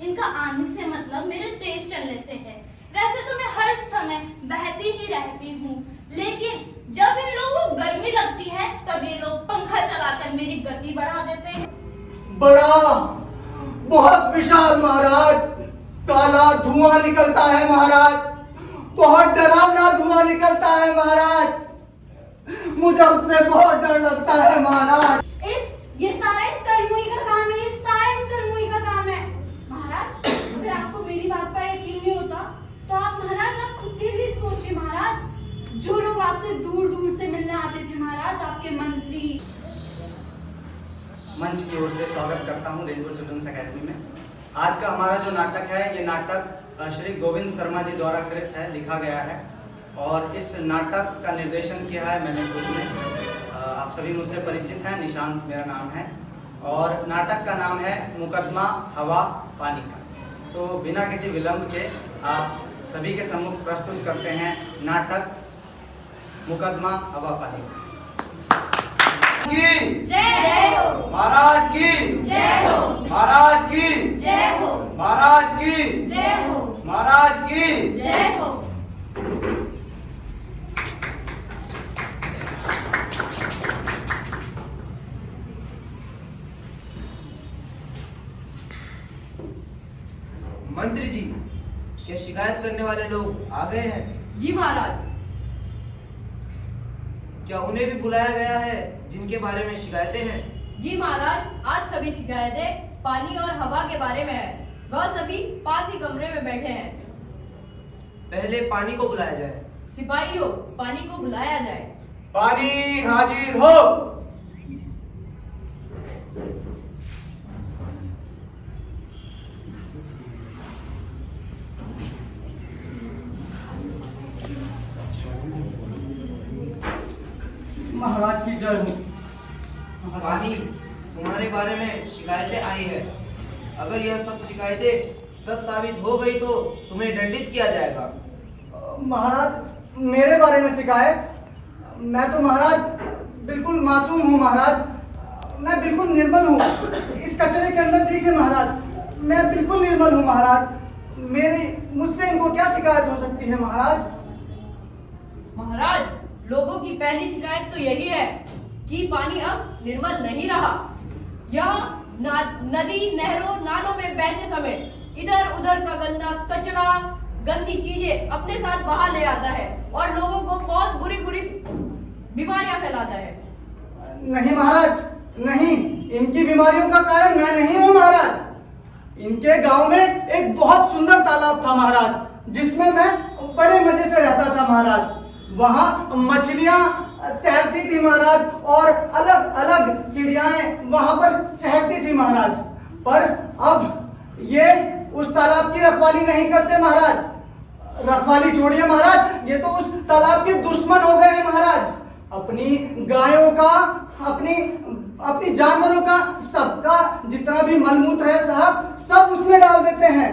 इनका आने से मतलब मेरे तेज चलने से है। वैसे तो मैं हर समय बहती ही रहती हूँ, लेकिन जब इन लोगों को गर्मी लगती है तब ये लोग पंखा चलाकर मेरी गति बढ़ा देते हैं। बड़ा, बहुत विशाल महाराज, काला धुआं निकलता है महाराज, बहुत डरावना धुआं निकलता है महाराज, मुझे उससे बहुत डर लगता है महाराज। ये सारा इस कलमुई का काम है, ये सारा इस कलमुई का काम है। महाराज, अगर आपको मेरी बात पर यकीन नहीं होता तो आप महाराज आप खुद के लिए सोचिए। महाराज, जो लोग आपसे दूर दूर से मिलने आते थे महाराज, आपके मंत्री। मंच की ओर से स्वागत करता हूं रेनबो चिल्ड्रंस एकेडमी में। आज का हमारा जो नाटक है, ये नाटक श्री गोविंद शर्मा जी द्वारा कृत है, लिखा गया है और इस नाटक का निर्देशन किया है मैंने खुद में। आप सभी मुझसे परिचित हैं, निशांत मेरा नाम है और नाटक का नाम है मुकदमा हवा पानी का। तो बिना किसी विलंब के आप सभी के सम्मुख प्रस्तुत करते हैं नाटक मुकदमा हवा पानी का। की जय हो महाराज की जय हो महाराज की जय हो महाराज की जय हो महाराज की जय हो। मंत्री जी, क्या शिकायत करने वाले लोग आ गए हैं? जी महाराज। क्या उन्हें भी बुलाया गया है जिनके बारे में शिकायतें हैं? जी महाराज, आज सभी शिकायतें पानी और हवा के बारे में है। वह सभी पास ही कमरे में बैठे हैं। पहले पानी को बुलाया जाए। सिपाहियों, पानी को बुलाया जाए। पानी हाजिर हो। महाराज की जय हो। पानी, तुम्हारे बारे में शिकायतें आई है। अगर यह सब शिकायतें सच साबित हो गई तो तुम्हें दंडित किया जाएगा। महाराज, मेरे बारे में शिकायत? मैं तो महाराज बिल्कुल मासूम हूँ महाराज, मैं बिल्कुल निर्मल हूँ। इस कचरे के अंदर देखिए महाराज, मैं बिल्कुल निर्मल हूँ महाराज। मुझसे इनको क्या शिकायत हो सकती है महाराज? महाराज, लोगों की पहली शिकायत तो यही है कि पानी अब निर्मल नहीं रहा। यह नदी, नहरों, नालों में बहते समय इधर उधर का गंदा कचरा, गंदी चीजें अपने साथ बहा ले आता है और लोगों को बहुत बुरी बुरी बीमारियां फैलाता है। नहीं महाराज, नहीं, इनकी बीमारियों का कारण मैं नहीं हूँ महाराज। इनके गांव में एक बहुत सुंदर तालाब था महाराज, जिसमें मैं बड़े मजे से रहता था महाराज। वहाँ मछलियाँ तैरती थी महाराज और अलग अलग चिड़ियाएं वहाँ पर चहकती थी महाराज। पर अब ये उस तालाब की रखवाली नहीं करते महाराज। रखवाली छोड़िए महाराज, ये तो उस तालाब के दुश्मन हो गए हैं महाराज। अपनी गायों का, अपनी जानवरों का, सबका जितना भी मलमूत्र है साहब, सब उसमें डाल देते हैं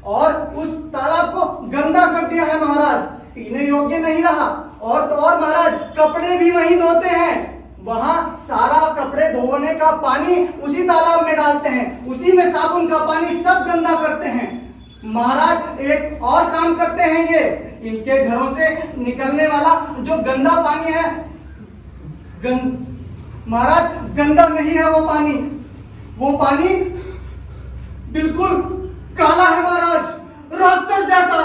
और उस तालाब को गंदा कर दिया है महाराज। पीने योग्य नहीं रहा। और तो और महाराज, कपड़े भी वहीं धोते हैं। वहां सारा कपड़े धोने का पानी उसी तालाब में डालते हैं, उसी में साबुन का पानी सब गंदा करते हैं महाराज। एक और काम करते हैं ये, इनके घरों से निकलने वाला जो गंदा पानी है, महाराज गंदा नहीं है वो पानी बिल्कुल काला है महाराज, राक्षस जैसा।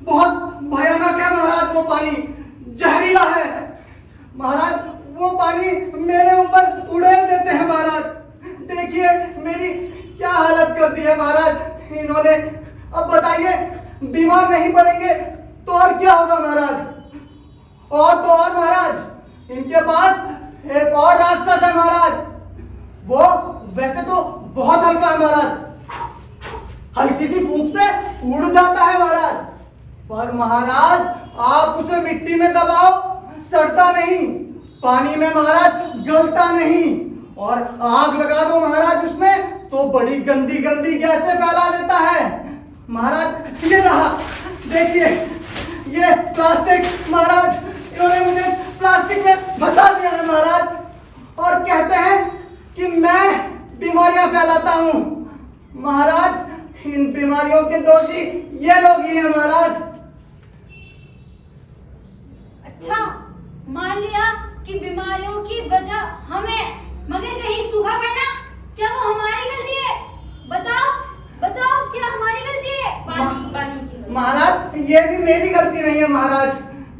बहुत भयानक है महाराज, वो पानी जहरीला है महाराज। वो पानी मेरे ऊपर उड़ेल देते हैं महाराज। देखिए मेरी क्या हालत कर दी है महाराज इन्होंने। अब बताइए, बीमार नहीं पड़ेंगे तो और क्या होगा महाराज? और तो और महाराज, इनके पास एक और राक्षस है महाराज। वो वैसे तो बहुत हल्का है महाराज, हल्की सी फूंक से उड़ जाता है महाराज। पर महाराज, आप उसे मिट्टी में दबाओ, सड़ता नहीं, पानी में महाराज गलता नहीं, और आग लगा दो महाराज उसमें तो बड़ी गंदी गंदी गैसें फैला देता है महाराज। ये रहा, देखिए ये प्लास्टिक महाराज, इन्होंने मुझे प्लास्टिक में फंसा दिया है महाराज और कहते हैं कि मैं बीमारियां फैलाता हूं महाराज। इन बीमारियों के दोषी ये लोग ही हैं महाराज। अच्छा, मान लिया कि बीमारियों की वजह हमें, मगर कहीं सूखा पड़ना क्या वो हमारी गलती है? बताओ बताओ, क्या हमारी गलती है? पानी महाराज ये भी मेरी गलती नहीं है महाराज।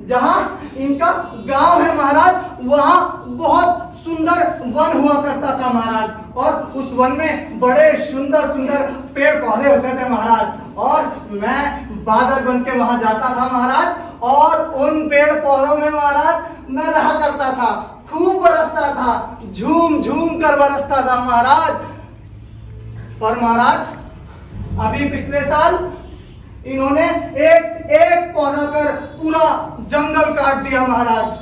जहाँ इनका गांव है महाराज, वहाँ बहुत सुंदर वन हुआ करता था महाराज, और उस वन में बड़े सुंदर सुंदर पेड़ पौधे होते थे महाराज, और मैं बादल बन के वहाँ जाता था महाराज, और उन पेड़ पौधों में महाराज मैं रहा करता था। खूब बरसता था, झूम झूम कर बरसता था महाराज। पर महाराज अभी पिछले साल इन्होंने एक एक पौधा कर पूरा जंगल काट दिया महाराज।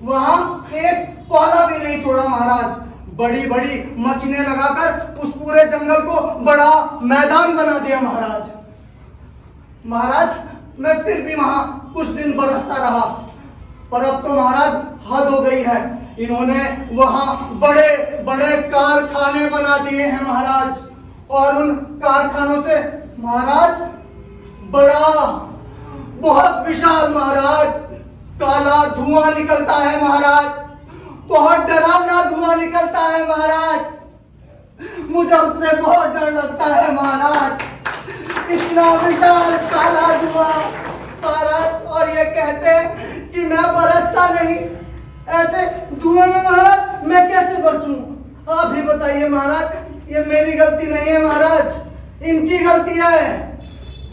वहां एक पौधा भी नहीं छोड़ा महाराज। बड़ी बड़ी मशीनें लगाकर उस पूरे जंगल को बड़ा मैदान बना दिया महाराज। महाराज मैं फिर भी वहां कुछ दिन बरसता रहा, पर अब तो महाराज हद हो गई है। इन्होंने वहां बड़े बड़े कारखाने बना दिए हैं महाराज, और उन कारखानों से महाराज बड़ा बहुत विशाल महाराज काला धुआं निकलता है महाराज। बहुत डरावना धुआं निकलता है महाराज। मुझे उससे बहुत डर लगता है महाराज। इतना विशाल काला धुआं महाराज, और ये कहते हैं कि मैं बरसता नहीं। ऐसे धुएं में महाराज मैं कैसे बरसूं? आप ही बताइए महाराज। ये मेरी गलती नहीं है महाराज, इनकी गलती है।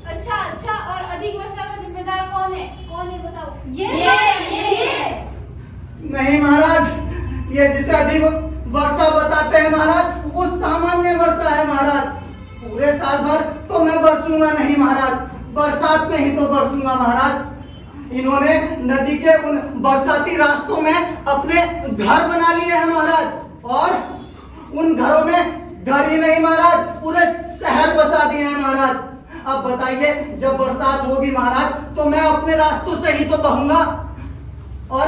अच्छा अच्छा, और अधिक वर्षा का जिम्मेदार कौन है? कौन है बताओ? ये। नहीं महाराज, ये जिसे अधिक वर्षा बताते हैं महाराज, वो सामान्य वर्षा है महाराज। पूरे साल भर तो मैं बरसूंगा नहीं महाराज, बरसात में ही तो बरसूंगा महाराज। इन्होंने नदी के उन बरसाती रास्तों में अपने घर बना लिए हैं महाराज, और उन घरों में घर ही नहीं महाराज, पूरे शहर बसा दिए हैं महाराज। अब बताइए, जब बरसात होगी महाराज तो मैं अपने रास्तों से ही तो बहूंगा, और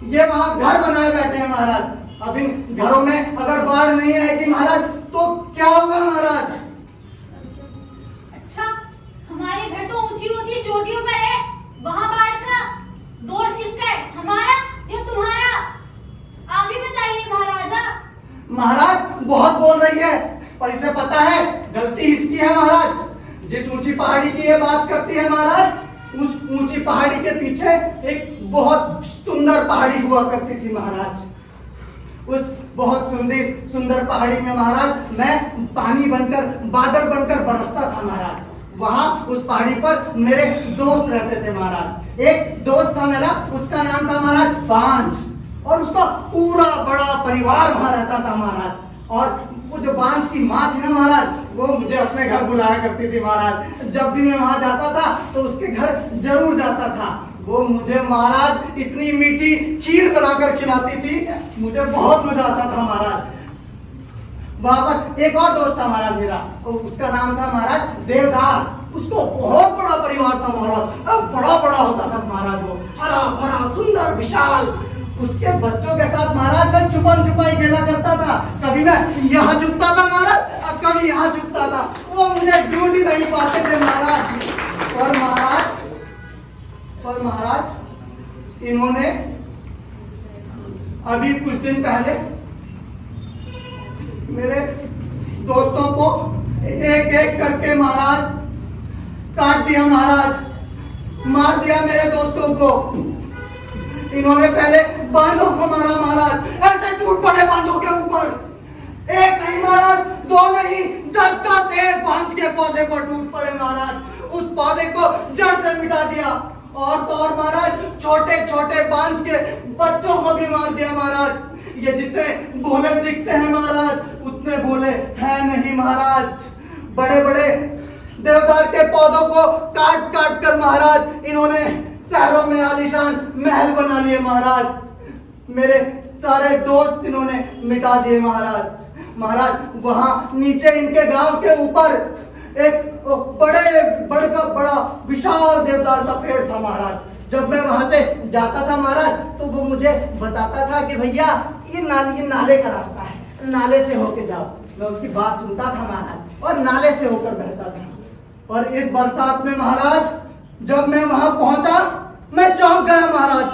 ये वहां घर बनाए बैठे हैं महाराज। अब इन घरों में अगर बाढ़ नहीं आएगी महाराज तो क्या होगा महाराज? अच्छा, हमारे घर तो ऊंची ऊंची चोटियों पर है, वहां बाढ़ का दोष किसका है? हमारा या तुम्हारा? आप ही बताइए महाराजा। महाराज बहुत बोल रही है, पर इसे पता है गलती इसकी है महाराज। जिस ऊंची पहाड़ी की ये बात करती है महाराज, उस ऊंची पहाड़ी के पीछे एक बहुत सुंदर पहाड़ी हुआ करती थी महाराज। उस बहुत सुंदर सुंदर पहाड़ी में महाराज मैं पानी बनकर, बादल बनकर बरसता था महाराज। वहां उस पहाड़ी पर मेरे दोस्त रहते थे महाराज। एक दोस्त था मेरा, उसका नाम था महाराज बांझ, और उसका पूरा बड़ा परिवार वहां रहता था महाराज। और वो जो बांझ की माँ थी ना महाराज, वो मुझे अपने घर बुलाया करती थी महाराज। जब भी मैं वहां जाता था तो उसके घर जरूर जाता था। वो मुझे महाराज इतनी मीठी खीर बनाकर खिलाती थी, मुझे बहुत मजा आता था महाराज। वहां पर एक और दोस्त था महाराज मेरा, तो उसका नाम था महाराज देवदार। उसको बहुत बड़ा परिवार था महाराज, बड़ा बड़ा होता था महाराज, वो हरा भरा सुंदर विशाल। उसके बच्चों के साथ महाराज मैं छुपन छुपाई खेला करता था। कभी मैं यहाँ छुपता था महाराज, और कभी यहाँ छुपता था। वो मुझे ढूंढ ही नहीं पाते थे महाराज। और महाराज इन्होंने अभी कुछ दिन पहले मेरे दोस्तों को एक एक करके महाराज काट दिया महाराज, मार दिया मेरे दोस्तों को। इन्होंने पहले बांधों को मारा महाराज, ऐसे टूट पड़े बांधों के ऊपर। एक नहीं महाराज, दो नहीं, 10 एक बांध के पौधे पर टूट पड़े महाराज। उस पौधे को जड़ से मिटा दिया, और तो और महाराज छोटे छोटे बांध के बच्चों को भी मार दिया महाराज। ये जितने भोले दिखते हैं महाराज, उतने भोले हैं नहीं महाराज। बड़े बड़े देवदार के पौधों को काट काट कर महाराज इन्होंने शहरों में आलीशान महल बना लिए महाराज। मेरे सारे दोस्त इन्होंने मिटा दिए महाराज। वहां नीचे इनके गांव के ऊपर एक बड़ा विशाल देवदार का पेड़ था महाराज। जब मैं वहां से जाता था महाराज तो वो मुझे बताता था कि भैया ये नाले का रास्ता है, नाले से होके जाओ। मैं उसकी बात सुनता था महाराज। और नाले से होकर बहता था। और इस बरसात में महाराज जब मैं वहां पहुंचा मैं चौंक गया महाराज,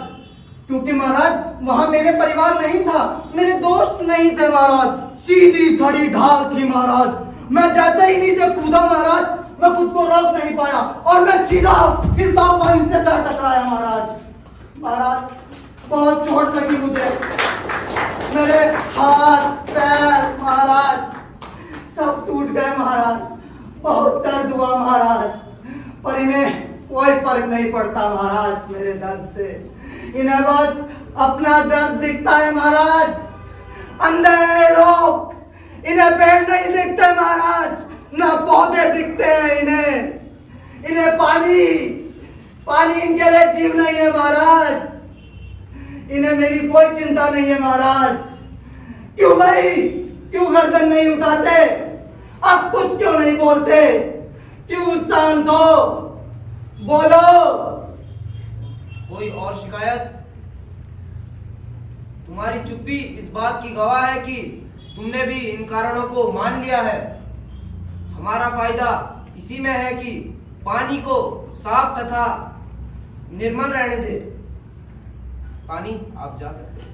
क्योंकि महाराज वहां मेरे परिवार नहीं था, मेरे दोस्त नहीं थे महाराज, सीधी खड़ी ढाल थी महाराज। मैं जैसे ही नीचे कूदा महाराज, मैं खुद को रोक नहीं पाया और मैं सीधा गिरता पानी से जा टकराया महाराज। महाराज बहुत चोट लगी मुझे, मेरे हाथ पैर महाराज सब टूट गए महाराज, बहुत दर्द हुआ महाराज, पर इन्हें कोई फर्क नहीं पड़ता महाराज मेरे दर्द से। इन्हें बस अपना दर्द दिखता है महाराज। अंधे हैं लोग, इन्हें पेड़ नहीं दिखते महाराज, ना पौधे दिखते हैं इन्हें पानी इनके लिए जीव नहीं है महाराज। इन्हें मेरी कोई चिंता नहीं है महाराज। क्यों भाई, क्यों गर्दन नहीं उठाते, अब कुछ क्यों नहीं बोलते, क्यों शांत हो, बोलो। कोई और शिकायत? तुम्हारी चुप्पी इस बात की गवाह है कि तुमने भी इन कारणों को मान लिया है। हमारा फायदा इसी में है कि पानी को साफ तथा निर्मल रहने दे। पानी आप जा सकते हो।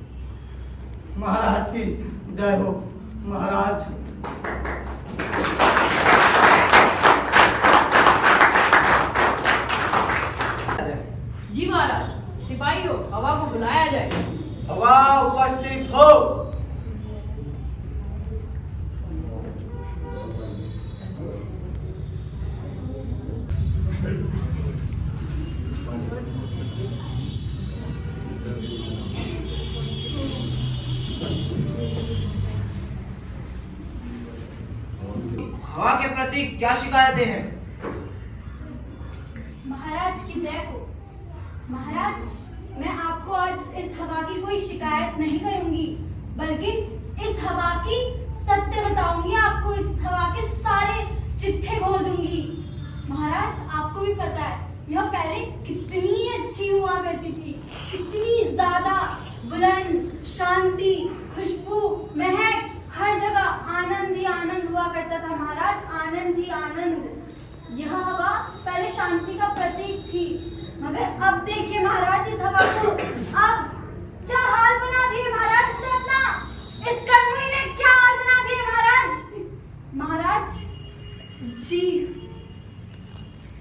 महाराज की जय हो महाराज। जी महाराज, सिपाहियों हवा को बुलाया जाए। हवा उपस्थित हो। हवा के प्रति क्या शिकायतें हैं? महाराज की जय हो। महाराज, मैं आपको आज इस हवा की कोई शिकायत नहीं करूंगी, बल्कि इस हवा की सत्य बताऊंगी आपको। इस हवा के सारे चिट्ठे खोल दूंगी। महाराज, आपको भी पता है यह पहले कितनी अच्छी हुआ करती थी, कितनी ज्यादा बुलंद, शांति, खुशबू, महक, हर जगह आनंद ही आनंद हुआ करता था महाराज, आनंद ही आनंद। यह हवा पहले शांति का प्रतीक थी, मगर अब देखिए महाराज इस हवा को अब क्या हाल बना दिए महाराज इसने अपना। इस कर्मी ने क्या हाल बना दिए महाराज। महाराज जी,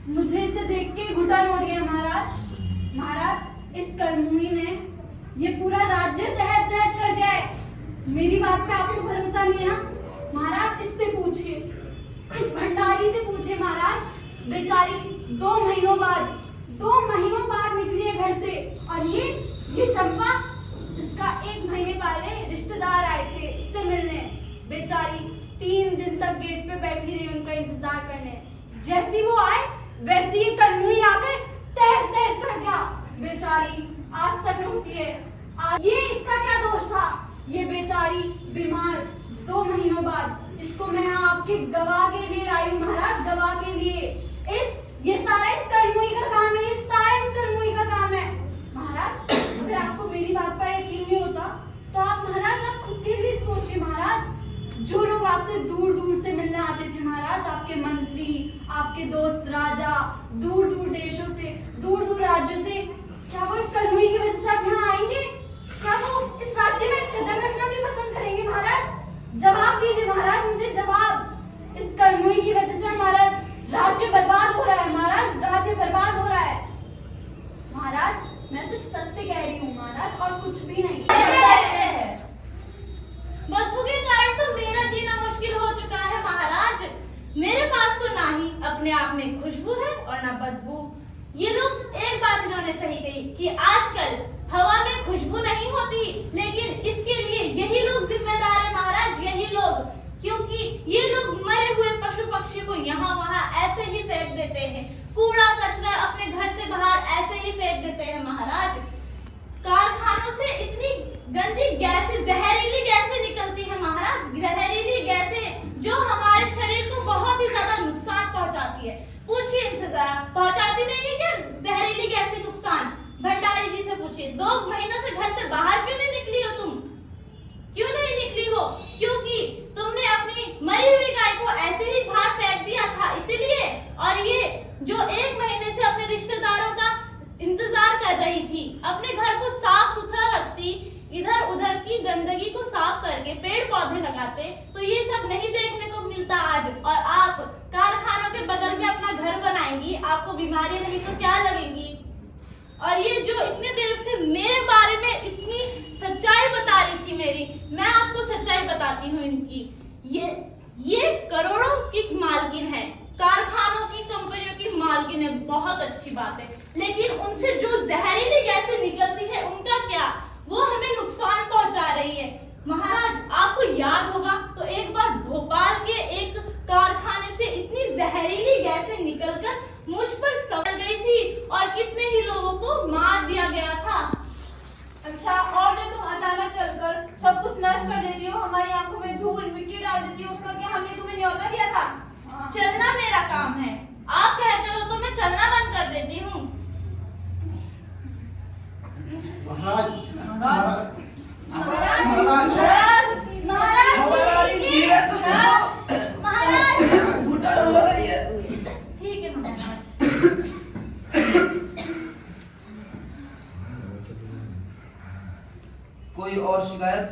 मुझे इसे देख के घुटन हो रही है महाराज। महाराज, इस कर्मुई ने ये पूरा राज्य तहस नहस कर दिया है। मेरी बात पे आपको भरोसा नहीं है ना महाराज? इससे पूछिए, इस भंडारी से पूछिए महाराज। बेचारी 2 महीनों बाद निकली है घर से, और ये चंपा, इसका 1 महीने पहले रिश्तेदार आए थे इससे मिलने। बेचारी 3 दिन तक गेट पे बैठी रही उनका इंतजार करने। जैसी वो आए वैसी ये कर्मुई आकर तहस नहस कर दिया। बेचारी आज तक रोती है। ये इसका क्या दोष था? ये बेचारी बीमार 2 महीनों बाद, इसको मैं आपके गवाह के लिए लाई हूँ महाराज, गवाह के लिए। ये सारा इस कर्मुई का काम है, ये सारा इस कर्मुई का काम है महाराज। अगर आपको मेरी बात पर यकीन नहीं होता तो आप महाराज आप खुद के लिए सोचिए महाराज। जो लोग आपसे दूर दूर से मिलने आते थे महाराज, आपके मंत्री, आपके दोस्त राजा, दूर दूर देशों से, दूर दूर राज्यों से, क्या वो इस कर्मुई की वजह से आप यहाँ आएंगे? क्या वो इस राज्य में कदम रखना भी पसंद करेंगे महाराज? जवाब दीजिए महाराज, मुझे जवाब। इस कर्मुई की वजह से हमारा राज्य बर्बाद हो रहा है महाराज, राज्य बर्बाद हो रहा है महाराज। मैं सिर्फ सत्य कह रही हूँ महाराज, और कुछ भी नहीं। बदबू के कारण तो मेरा जीना मुश्किल हो चुका है महाराज। मेरे पास तो ना ही अपने आप में खुशबू है और ना बदबू। ये लोग, एक बात इन्होंने सही कही कि आजकल हवा में खुशबू नहीं होती, लेकिन इसके लिए यही लोग जिम्मेदार है महाराज, यही लोग। क्योंकि ये लोग मरे हुए पशु पक्षी को यहाँ वहाँ ऐसे ही फेंक देते हैं, कूड़ा कचरा अपने घर से बाहर ऐसे ही फेंक देते हैं महाराज। कारखानों से इतनी गंदी गैसें, जहरीली गैसें निकलती है महाराज, जहरीली गैसें जो हमारे शरीर को बहुत ही ज्यादा नुकसान पहुंचाती है। पूछिए इनसे जरा, पहुंचाती नहीं है क्या जहरीली गैसें नुकसान? भंडारी जी से पूछिए, 2 महीनों से घर से बाहर क्यों नहीं निकली हो तुम? क्यों नहीं निकली हो? क्योंकि तुमने अपनी मरी हुई गाय को ऐसे ही बाहर फेंक दिया था इसीलिए। और ये जो 1 महीने से अपने रिश्तेदारों का इंतजार कर रही थी, अपने घर को साफ सुथरा रखती, इधर उधर की गंदगी को साफ करके पेड़ पौधे लगाते, तो ये सब नहीं देखने को मिलता आज। और आप कारखानों के बगल में अपना घर बनाएंगी, आपको बीमारियां नहीं तो क्या लगेंगी? और ये जो इतने देर से मेरे बारे में इतनी सच्चाई बता रही थी मेरी, मैं आपको सच्चाई बताती हूँ इनकी। ये करोड़ों की मालकिन है, कारखानों की, कंपनियों की मालकिन है, बहुत अच्छी बात है। लेकिन उनसे जो जहरीली गैसें निकलती है उनका क्या? वो हमें नुकसान पहुंचा रही है। महाराज, आपको याद होगा तो एक बार भोपाल के एक कारखाने से इतनी जहरीली गैसें निकलकर मुझ पर सवार गई थी और कितने ही लोगों को मार दिया गया था। अच्छा, और जो तुम अचानक चलकर सब कुछ नष्ट कर देती हो, हमारी आंखों में धूल मिट्टी डाल देती हो, उसका क्या हमने तुम्हें न्योता दिया था? चलना मेरा काम है, आप कहते हो तो मैं चलना बंद कर देती हूँ। महाराज, महाराज, ठीक है महाराज। कोई और शिकायत?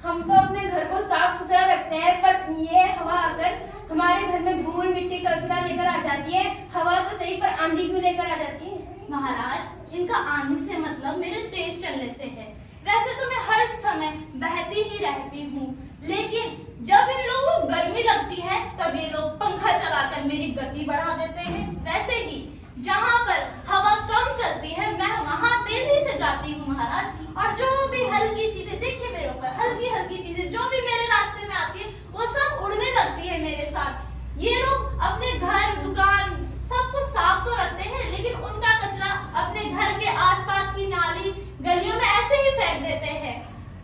हम तो अपने घर को साफ सुथरा रखते हैं, पर ये हवा अगर हमारे घर में धूल मिट्टी कचरा लेकर आ जाती है, हवा तो सही पर आंधी क्यों लेकर आ जाती है? महाराज, इनका आने से मतलब मेरे तेज चलने से है। वैसे तो मैं हर समय बहती ही रहती हूँ, लेकिन जब इन लोगों को गर्मी लगती है तब ये लोग पंखा चलाकर मेरी गति बढ़ा देते हैं। वैसे ही जहाँ पर हवा कम चलती है मैं वहाँ तेजी से जाती हूँ महाराज। और जो भी हल्की चीजें, देखिए मेरे ऊपर, हल्की हल्की चीजें जो भी मेरे रास्ते में आती है वो सब उड़ने लगती है मेरे साथ। ये लोग अपने घर, दुकान सब कुछ साफ तो रखते हैं, लेकिन उनका कचरा अपने घर के आसपास की नाली गलियों में ऐसे ही फेंक देते हैं।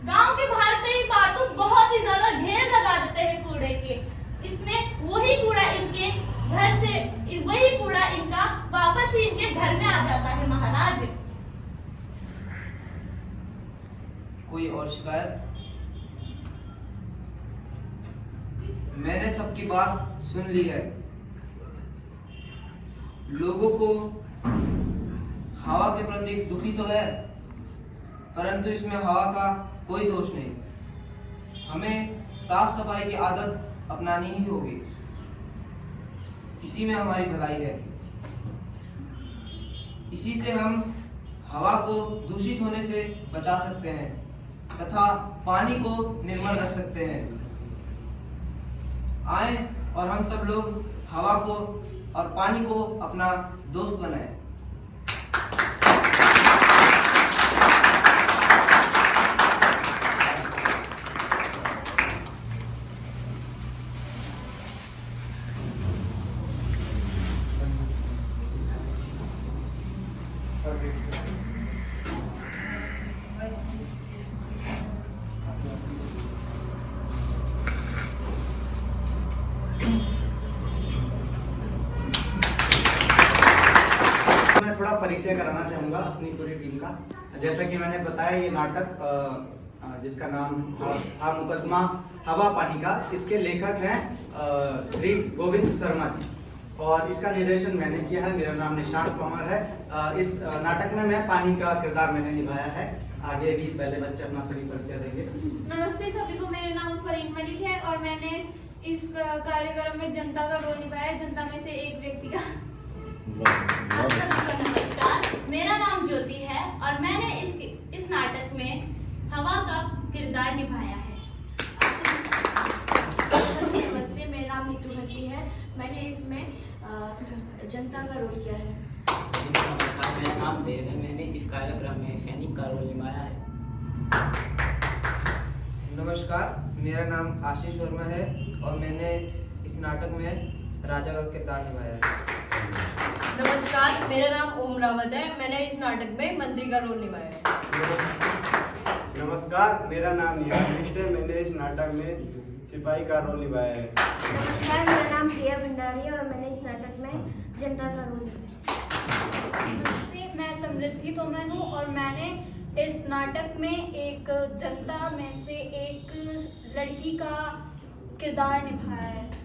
गांव के बाहर कई बार तो बहुत ही ज्यादा ढेर लगा देते हैं कूड़े के। इसमें वही कूड़ा इनके घर से, वही कूड़ा इनका वापस ही इनके घर में आ जाता है महाराज। कोई और शिकायत? मैंने सबकी बात सुन ली है। लोगों को हवा के प्रति दुखी तो है, परंतु इसमें हवा का कोई दोष नहीं। हमें साफ सफाई की आदत अपनानी ही होगी, इसी में हमारी भलाई है। इसी से हम हवा को दूषित होने से बचा सकते हैं तथा पानी को निर्मल रख सकते हैं। आए और हम सब लोग हवा को और पानी को अपना दोस्त बनाएं। मैं थोड़ा परिचय कराना चाहूँगा अपनी पूरी टीम का। जैसा कि मैंने बताया, ये नाटक जिसका नाम था मुकदमा हवा पानी का, इसके लेखक हैं श्री गोविंद शर्मा जी, और इसका निर्देशन मैंने किया है। मेरा नाम निशांत पंवर है। इस नाटक में मैं पानी का किरदार मैंने निभाया है। आगे भी पहले बच्चे अपना सभी परिचय देंगे। नमस्ते सभी को, मेरा नाम फरीन मलिक है और मैंने इस कार्यक्रम में जनता का रोल निभाया है, जनता में से एक व्यक्ति का। आप सभी को नमस्कार, मेरा नाम ज्योति है और मैंने इस नाटक में हवा का किरदार निभाया है। नमस्ते, मेरा नाम नीतू भट्टी है। मैंने इसमें जनता का रोल किया है। नमस्कार, मेरा नाम देव है। मैंने इस कार्यक्रम में सैनिक का रोल निभाया है। नमस्कार, मेरा नाम आशीष वर्मा है और मैंने इस नाटक में राजा का किरदार निभाया है। नमस्कार, मेरा नाम ओम रावत है। मैंने इस नाटक में मंत्री का रोल निभाया है। नमस्कार, मेरा नाम निहाल मिश्र है। मैंने इस नाटक में सिपाही का रोल निभाया है। नमस्कार, मेरा नाम प्रिया भंडारी है और मैंने इस नाटक में जनता का रोल निभाया है। नमस्ते, मैं समृद्धि तोमर हूँ और मैंने इस नाटक में एक जनता में से एक लड़की का किरदार निभाया है।